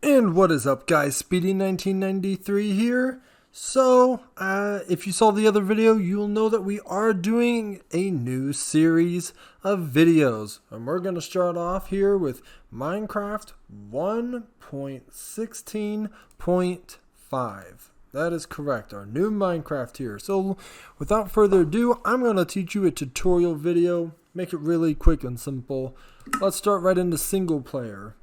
And what is up, guys? Speedy 1993 here. So, if you saw the other video, you'll know that we are doing a new series of videos. And we're going to start off here with Minecraft 1.16.5. That is correct, our new Minecraft here. So, without further ado, I'm going to teach you a tutorial video. Make it really quick and simple. Let's start right into single player.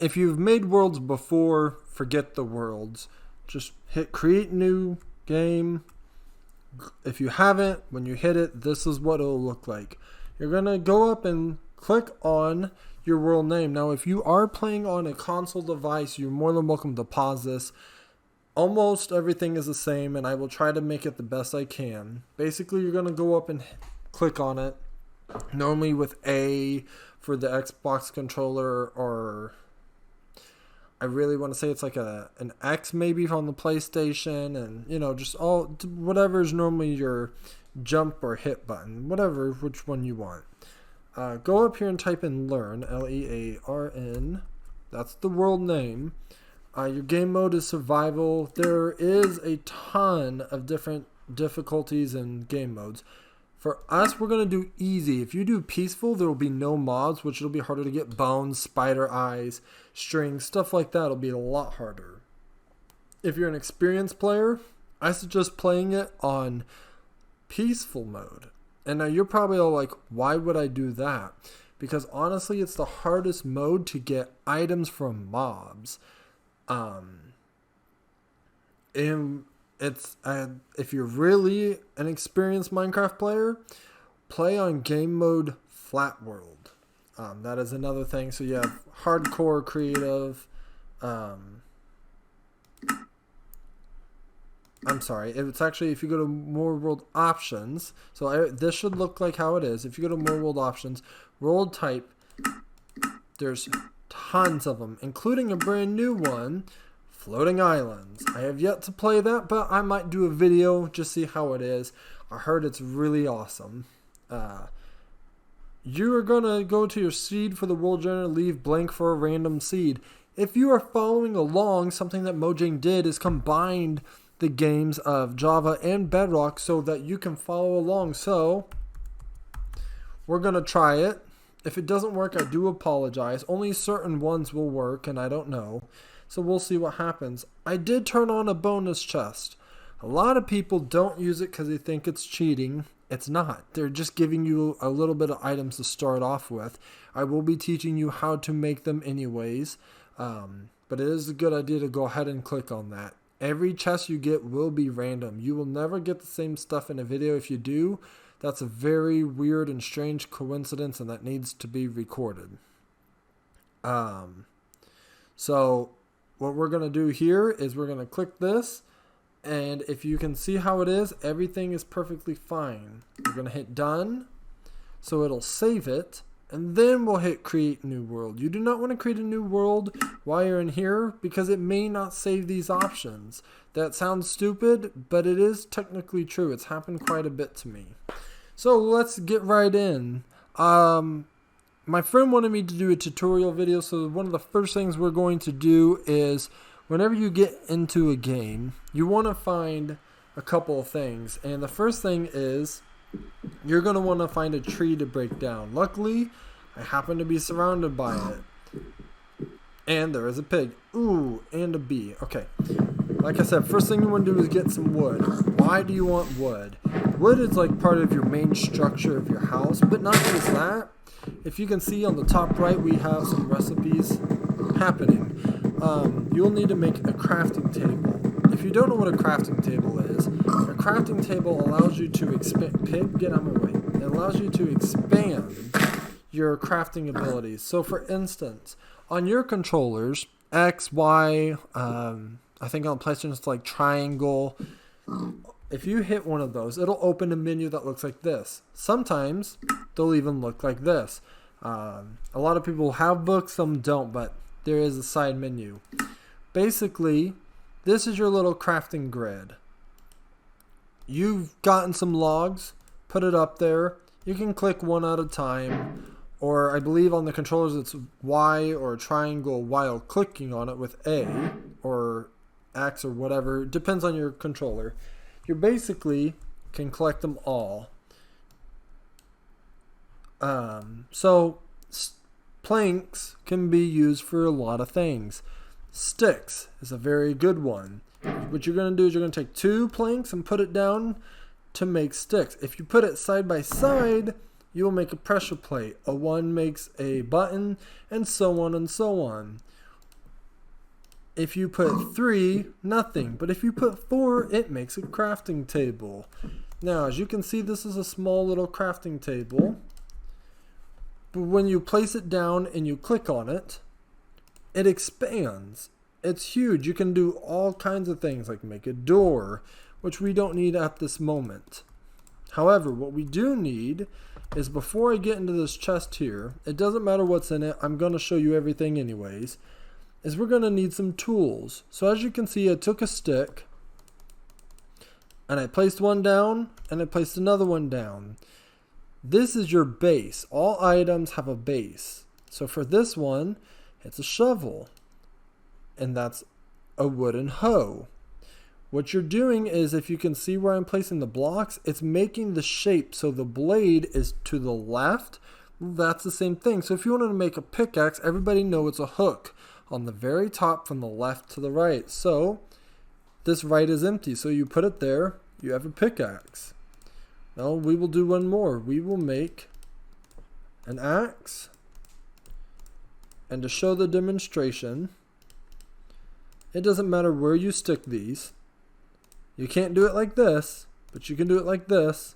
If you've made worlds before, forget the worlds. Just hit create new game. If you haven't, when you hit it, this is what it'll look like. You're going to go up and click on your world name. Now, if you are playing on a console device, you're more than welcome to pause this. Almost everything is the same, and I will try to make it the best I can. Basically, you're going to go up and click on it. Normally with A for the Xbox controller, or I really want to say it's like an X maybe on the PlayStation, and just all whatever is normally your jump or hit button, which one you want. Go up here and type in learn, Learn. That's the world name. Your game mode is survival. There is a ton of different difficulties and game modes. For us, we're going to do easy. If you do peaceful, there will be no mobs, which it'll be harder to get bones, spider eyes, strings, stuff like that. It'll be a lot harder. If you're an experienced player, I suggest playing it on peaceful mode. And now you're probably all like, why would I do that? Because honestly, it's the hardest mode to get items from mobs. And it's if you're really an experienced Minecraft player, play on game mode flat world. That is another thing. So you have hardcore, creative. I'm sorry. It's actually, if you go to more world options. So this should look like how it is. If you go to more world options, world type, there's tons of them, including a brand new one. Floating Islands. I have yet to play that, but I might do a video, just see how it is. I heard it's really awesome. You are going to go to your seed for the world generator, leave blank for a random seed. If you are following along, something that Mojang did is combined the games of Java and Bedrock so that you can follow along. So, we're going to try it. If it doesn't work, I do apologize. Only certain ones will work, and I don't know. So we'll see what happens. I did turn on a bonus chest. A lot of people don't use it because they think it's cheating. It's not. They're just giving you a little bit of items to start off with. I will be teaching you how to make them anyways. But it is a good idea to go ahead and click on that. Every chest you get will be random. You will never get the same stuff in a video. If you do, that's a very weird and strange coincidence, and that needs to be recorded. So what we're going to do here is we're going to click this, and if you can see how it is, everything is perfectly fine. We're going to hit done, so it'll save it, and then we'll hit create new world. You do not want to create a new world while you're in here because it may not save these options. That sounds stupid, but it is technically true. It's happened quite a bit to me. So let's get right in. My friend wanted me to do a tutorial video, so one of the first things we're going to do is whenever you get into a game, you want to find a couple of things. And the first thing is you're going to want to find a tree to break down. Luckily, I happen to be surrounded by it. And there is a pig. Ooh, and a bee. Okay. Like I said, first thing you want to do is get some wood. Why do you want wood? Wood is like part of your main structure of your house, but not just that. If you can see on the top right, we have some recipes happening. You'll need to make a crafting table. If you don't know what a crafting table is, a crafting table allows you to expand. Pig, get out of my way. It allows you to expand your crafting abilities. So, for instance, on your controllers, X, Y, I think on PlayStation it's like triangle. If you hit one of those, it'll open a menu that looks like this. Sometimes they'll even look like this. A lot of people have books, some don't, but there is a side menu. Basically, this is your little crafting grid. You've gotten some logs, put it up there. You can click one at a time, Or I believe on the controllers it's Y or triangle while clicking on it with A or X or whatever. It depends on your controller. You basically can collect them all. So planks can be used for a lot of things. Sticks is a very good one. What you're going to do is you're going to take 2 planks and put it down to make sticks. If you put it side by side, you will make a pressure plate. A 1 makes a button, and so on and so on. If you put 3, nothing. But if you put 4, it makes a crafting table. Now, as you can see, this is a small little crafting table. But when you place it down and you click on it, it expands. It's huge. You can do all kinds of things like make a door, which we don't need at this moment. However, what we do need is, before I get into this chest here, it doesn't matter what's in it, I'm going to show you everything anyways, is we're going to need some tools. So as you can see, I took a stick and I placed one down and I placed another one down. This is your base. All items have a base. So for this one, it's a shovel, and that's a wooden hoe. What you're doing is, if you can see where I'm placing the blocks, it's making the shape so the blade is to the left. That's the same thing. So if you wanted to make a pickaxe, everybody know it's a hook on the very top from the left to the right. So this right is empty. So you put it there, you have a pickaxe. Now we will do one more. We will make an axe. And to show the demonstration, it doesn't matter where you stick these. You can't do it like this, but you can do it like this.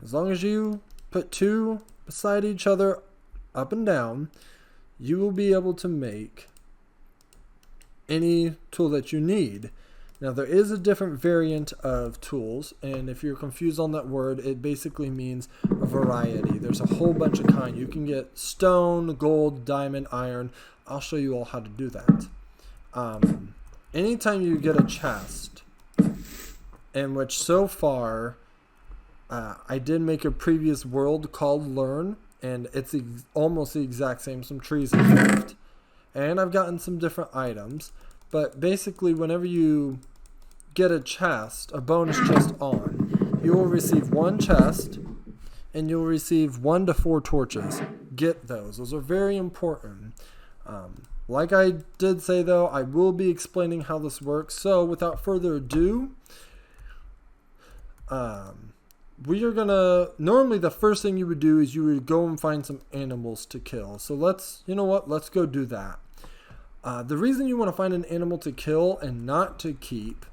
As long as you put 2 beside each other, up and down, you will be able to make any tool that you need. Now, there is a different variant of tools, and if you're confused on that word, it basically means a variety. There's a whole bunch of kind. You can get stone, gold, diamond, iron. I'll show you all how to do that. Anytime you get a chest, in which so far I did make a previous world called Learn, and it's almost the exact same. Some trees have left, and I've gotten some different items. But basically, whenever you get a chest, a bonus chest on, you will receive 1 chest, and you'll receive 1 to 4 torches. Get those. Those are very important. Like I did say, though, I will be explaining how this works. So without further ado, we are gonna, normally the first thing you would do is you would go and find some animals to kill. So let's go do that. The reason you want to find an animal to kill and not to keep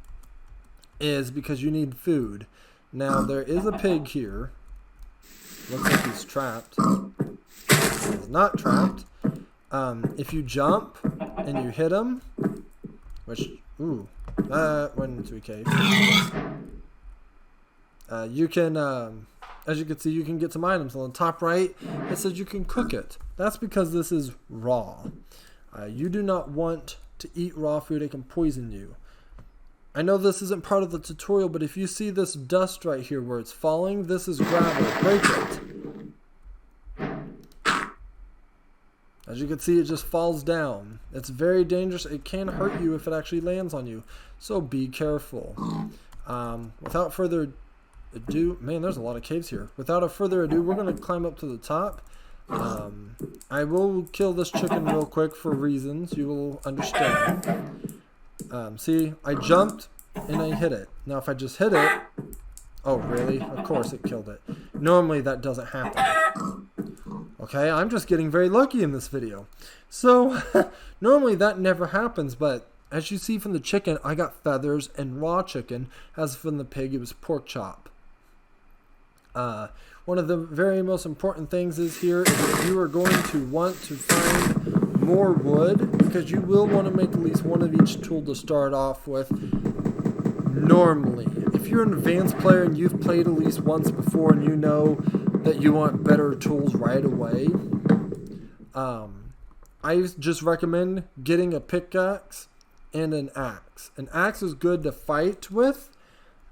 is because you need food. Now, there is a pig here. Looks like he's trapped. He's not trapped. If you jump and you hit him, which, that went into a cave. You can, as you can see, you can get some items. On the top right, it says you can cook it. That's because this is raw. You do not want to eat raw food. It can poison you. I know this isn't part of the tutorial, but if you see this dust right here where it's falling, this is gravel. Break it. As you can see, it just falls down. It's very dangerous. It can hurt you if it actually lands on you. So be careful. Without further ado, man, there's a lot of caves here. Without further ado, we're going to climb up to the top. I will kill this chicken real quick for reasons you will understand. See, I jumped and I hit it. Now if I just hit it, oh really? Of course it killed it. Normally that doesn't happen. Okay, I'm just getting very lucky in this video. So normally that never happens, but as you see from the chicken, I got feathers and raw chicken. As from the pig, it was pork chop. One of the very most important things is here is that you are going to want to find more wood, because you will want to make at least one of each tool to start off with. Normally, if you're an advanced player and you've played at least once before and you know that you want better tools right away, I just recommend getting a pickaxe and an axe. An axe is good to fight with.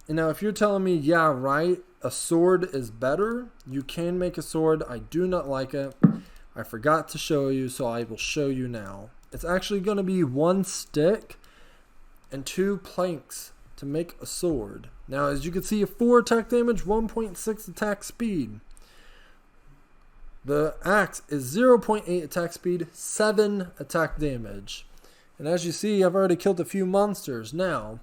And now if you're telling me, yeah, right, a sword is better, you can make a sword. I do not like it. I forgot to show you, so I will show you now. It's actually going to be 1 stick and 2 planks to make a sword. Now, as you can see, 4 attack damage, 1.6 attack speed. The axe is 0.8 attack speed, 7 attack damage. And as you see, I've already killed a few monsters. Now,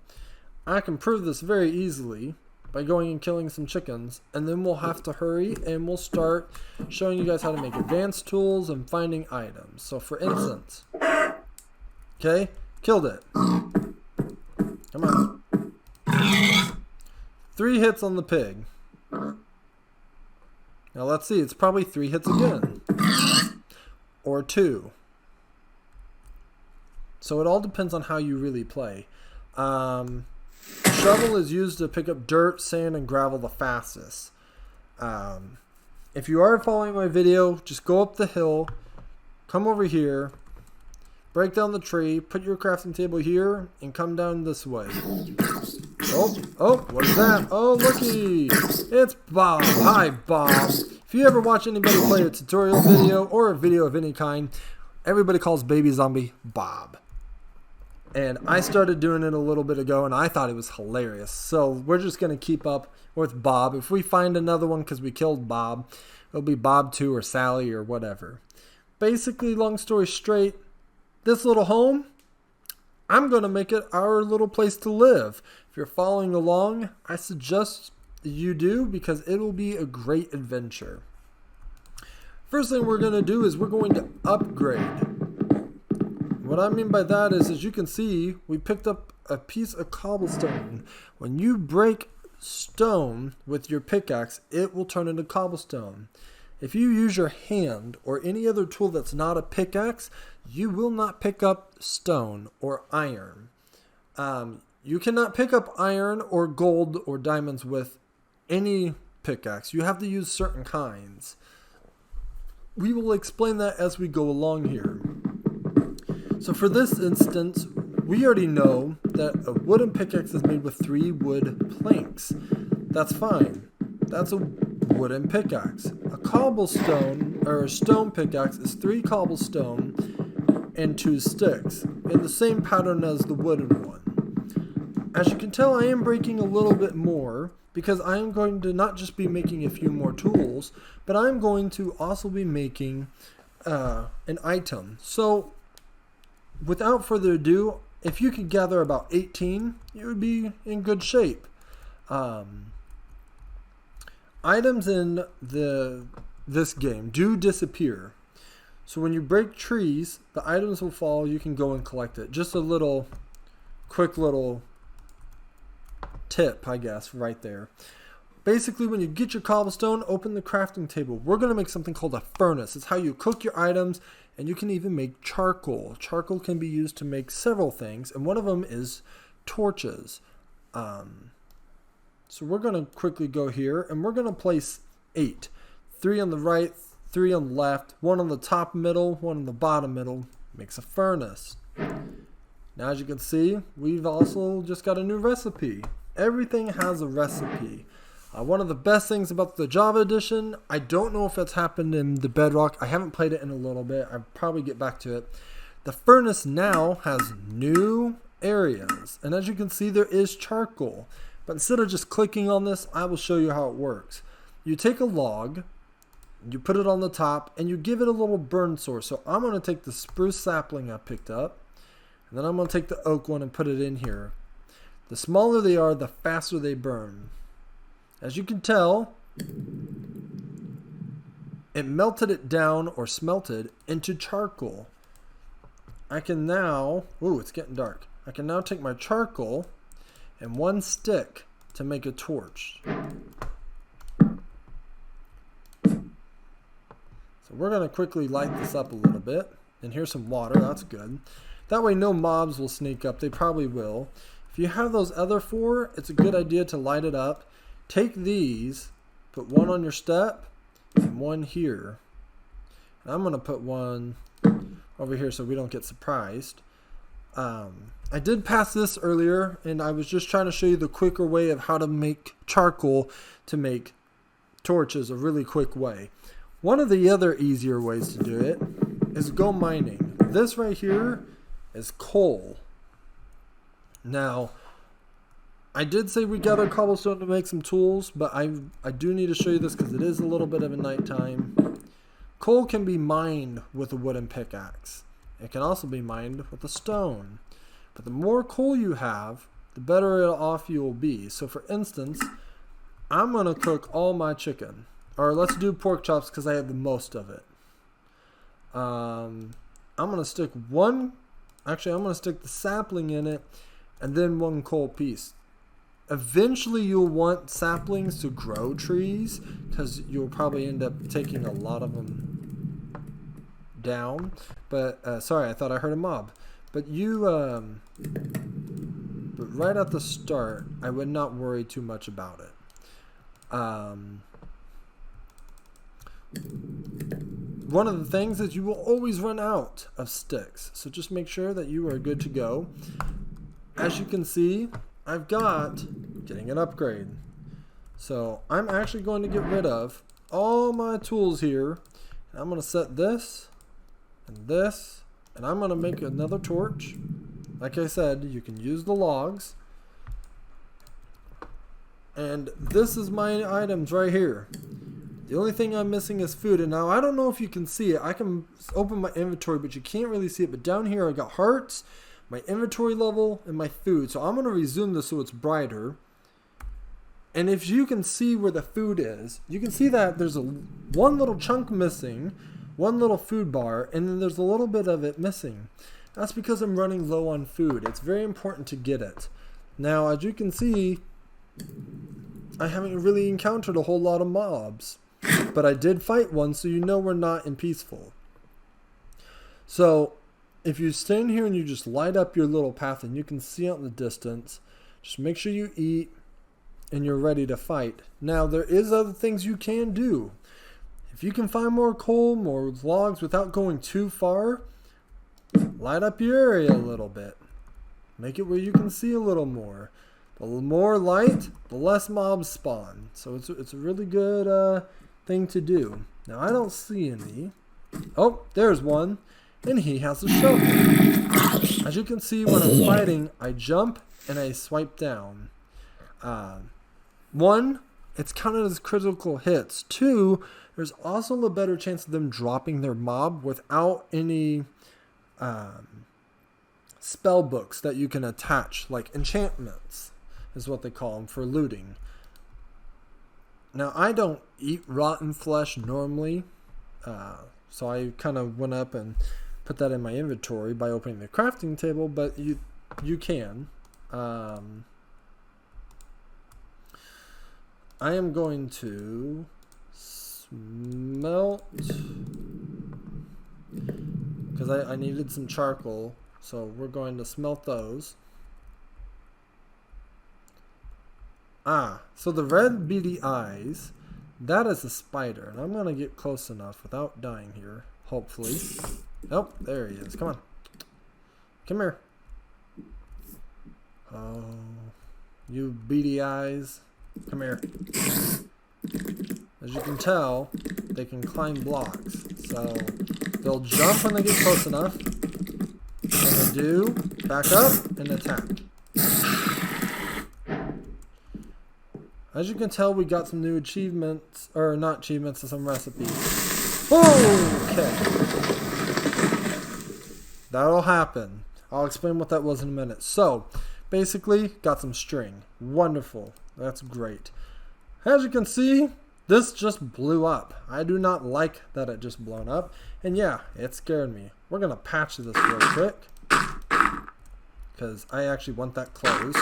I can prove this very easily by going and killing some chickens, and then we'll have to hurry and we'll start showing you guys how to make advanced tools and finding items. So for instance, okay, killed it. Come on. 3 hits on the pig. Now let's see, it's probably 3 hits again. Or 2. So it all depends on how you really play. Shovel is used to pick up dirt, sand, and gravel the fastest. If you are following my video, just go up the hill, come over here, break down the tree, put your crafting table here, and come down this way. Oh, what is that? Oh, looky! It's Bob. Hi, Bob. If you ever watch anybody play a tutorial video or a video of any kind, everybody calls Baby Zombie Bob. And I started doing it a little bit ago, and I thought it was hilarious. So we're just going to keep up with Bob. If we find another one because we killed Bob, it'll be Bob 2 or Sally or whatever. Basically, long story straight, this little home, I'm going to make it our little place to live. If you're following along, I suggest you do because it will be a great adventure. First thing we're going to do is we're going to upgrade. What I mean by that is, as you can see, we picked up a piece of cobblestone. When you break stone with your pickaxe, it will turn into cobblestone. If you use your hand or any other tool that's not a pickaxe, you will not pick up stone or iron. You cannot pick up iron or gold or diamonds with any pickaxe. You have to use certain kinds. We will explain that as we go along here. So for this instance, we already know that a wooden pickaxe is made with 3 wood planks. That's fine. That's a wooden pickaxe. A cobblestone or a stone pickaxe is 3 cobblestone and 2 sticks in the same pattern as the wooden one. As you can tell, I am breaking a little bit more because I am going to not just be making a few more tools, but I'm going to also be making an item. So without further ado, if you could gather about 18, you would be in good shape. Items in this game do disappear. So when you break trees, the items will fall. You can go and collect it. Just a quick little tip, I guess, right there. Basically, when you get your cobblestone, open the crafting table. We're going to make something called a furnace. It's how you cook your items, and you can even make charcoal. Charcoal can be used to make several things, and one of them is torches. So we're going to quickly go here, and we're going to place 8. 3 on the right, 3 on the left, 1 on the top middle, 1 on the bottom middle. Makes a furnace. Now, as you can see, we've also just got a new recipe. Everything has a recipe. One of the best things about the Java edition, I don't know if that's happened in the Bedrock. I haven't played it in a little bit. I'll probably get back to it. The furnace now has new areas. And as you can see, there is charcoal. But instead of just clicking on this, I will show you how it works. You take a log, you put it on the top, and you give it a little burn source. So I'm going to take the spruce sapling I picked up, and then I'm going to take the oak one and put it in here. The smaller they are, the faster they burn. As you can tell, it melted it down or smelted into charcoal. I can now, ooh, it's getting dark. I can now take my charcoal and 1 stick to make a torch. So we're going to quickly light this up a little bit. And here's some water, that's good. That way no mobs will sneak up, they probably will. If you have those other 4, it's a good idea to light it up. Take these, put 1 on your step, and 1 here. And I'm going to put 1 over here so we don't get surprised. I did pass this earlier, and I was just trying to show you the quicker way of how to make charcoal to make torches, a really quick way. One of the other easier ways to do it is go mining. This right here is coal. Now, I did say we gather cobblestone to make some tools, but I do need to show you this because it is a little bit of a nighttime. Coal can be mined with a wooden pickaxe. It can also be mined with a stone. But the more coal you have, the better off you will be. So for instance, I'm going to cook all my chicken. Or let's do pork chops because I have the most of it. I'm going to stick I'm going to stick the sapling in it and then one coal piece. Eventually you'll want saplings to grow trees because you'll probably end up taking a lot of them down. But sorry, I thought I heard a mob. But but right at the start, I would not worry too much about it. One of the things is you will always run out of sticks. So just make sure that you are good to go. As you can see, I've got getting an upgrade. So I'm actually going to get rid of all my tools here. I'm going to set this and this, and I'm going to make another torch. Like I said, you can use the logs. And this is my items right here. The only thing I'm missing is food. And now I don't know if you can see it. I can open my inventory, but you can't really see it. But down here I got hearts, my inventory level, and my food. So I'm going to resume this so it's brighter. And if you can see where the food is, you can see that there's one little chunk missing, one little food bar, and then there's a little bit of it missing. That's because I'm running low on food. It's very important to get it. Now, as you can see, I haven't really encountered a whole lot of mobs. But I did fight one, so you know we're not in peaceful. So, if you stand here and you just light up your little path and you can see out in the distance, just make sure you eat and you're ready to fight. Now, there is other things you can do. If you can find more coal, more logs without going too far, light up your area a little bit. Make it where you can see a little more. The more light, the less mobs spawn. So it's a really good thing to do. Now I don't see any. Oh, there's one. And he has a shovel. As you can see, when I'm fighting, I jump and I swipe down. One, it's counted as critical hits. Two, there's also a better chance of them dropping their mob without any spell books that you can attach, like enchantments is what they call them for looting. Now, I don't eat rotten flesh normally, so I kind of went up and put that in my inventory by opening the crafting table, but you can. I am going to smelt, because I needed some charcoal, so we're going to smelt those. So the red beady eyes, that is a spider. And I'm going to get close enough without dying here, hopefully. Oh, there he is. Come on. Come here. Oh, you beady eyes. Come here. As you can tell, they can climb blocks. So they'll jump when they get close enough. And they do, back up, and attack. As you can tell, we got some new achievements, or not achievements, some recipes. Okay. That'll happen. I'll explain what that was in a minute. So, basically, got some string. Wonderful. That's great. As you can see, this just blew up. I do not like that it just blown up. And yeah, it scared me. We're going to patch this real quick, because I actually want that closed.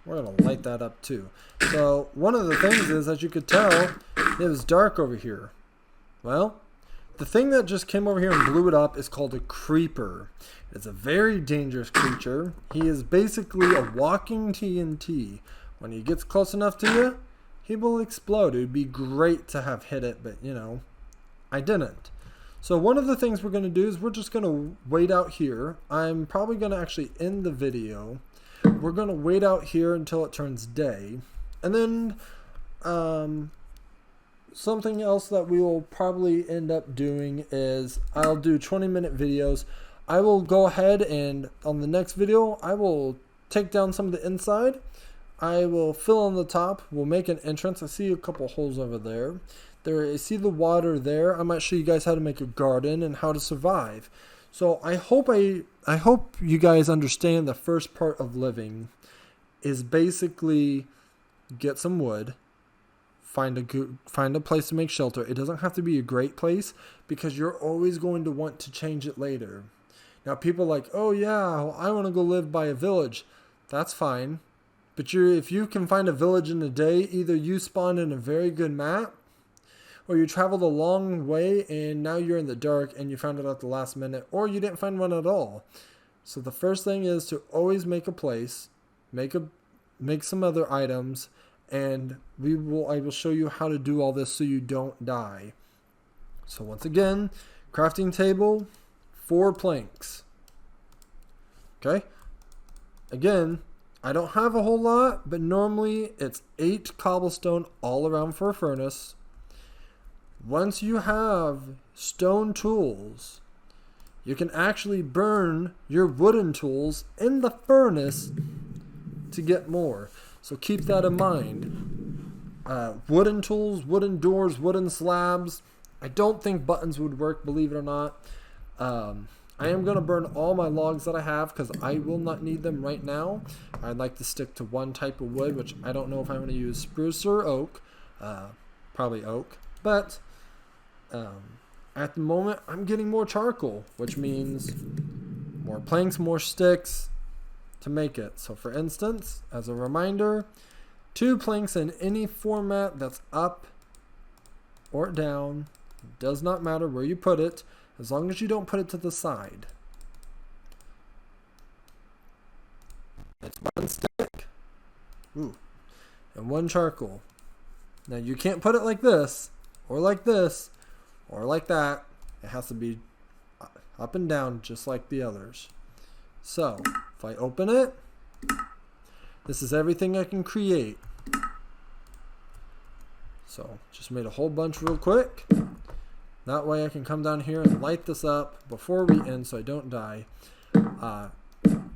We're going to light that up too. So one of the things is, as you could tell, it was dark over here. Well, the thing that just came over here and blew it up is called a creeper. It's a very dangerous creature. He is basically a walking TNT. When he gets close enough to you, he will explode. It would be great to have hit it, but you know, I didn't. So one of the things we're going to do is we're just going to wait out here. I'm probably going to actually end the video. We're going to wait out here until it turns day. And then something else that we will probably end up doing is I'll do 20-minute videos. I will go ahead and on the next video, I will take down some of the inside. I will fill on the top. We'll make an entrance. I see a couple holes over there. I see the water there. I might show you guys how to make a garden and how to survive. So I hope you guys understand the first part of living is basically get some wood, find a place to make shelter. It doesn't have to be a great place because you're always going to want to change it later. Now people are like, oh yeah, well, I want to go live by a village. That's fine. But if you can find a village in a day, either you spawned in a very good map or you traveled a long way and now you're in the dark and you found it at the last minute, or you didn't find one at all. So the first thing is to always make a place, make some other items, and I will show you how to do all this so you don't die. So once again, crafting table, 4 planks. Okay? Again, I don't have a whole lot, but normally it's 8 cobblestone all around for a furnace. Once you have stone tools, you can actually burn your wooden tools in the furnace to get more. So keep that in mind. Wooden tools, wooden doors, wooden slabs. I don't think buttons would work, believe it or not. I am going to burn all my logs that I have because I will not need them right now. I'd like to stick to one type of wood, which I don't know if I'm going to use spruce or oak. Probably oak. But at the moment, I'm getting more charcoal, which means more planks, more sticks to make it. So for instance, as a reminder, 2 planks in any format that's up or down. It does not matter where you put it, as long as you don't put it to the side. It's 1 stick. Ooh. And 1 charcoal. Now you can't put it like this, or like this, or like that. It has to be up and down just like the others. So if I open it, this is everything I can create. So just made a whole bunch real quick. That way I can come down here and light this up before we end so I don't die.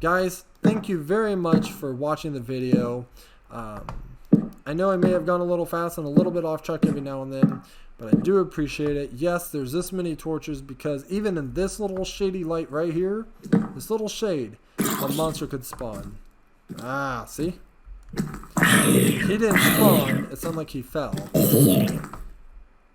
Guys, thank you very much for watching the video. I know I may have gone a little fast and a little bit off track every now and then, but I do appreciate it. Yes, there's this many torches because even in this little shady light right here, this little shade, a monster could spawn. Ah, see? He didn't spawn. It sounded like he fell.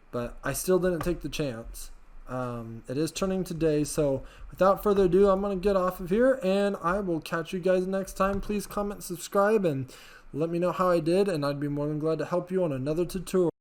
But I still didn't take the chance. It is turning to day, so without further ado, I'm going to get off of here, and I will catch you guys next time. Please comment, subscribe, and let me know how I did, and I'd be more than glad to help you on another tutorial.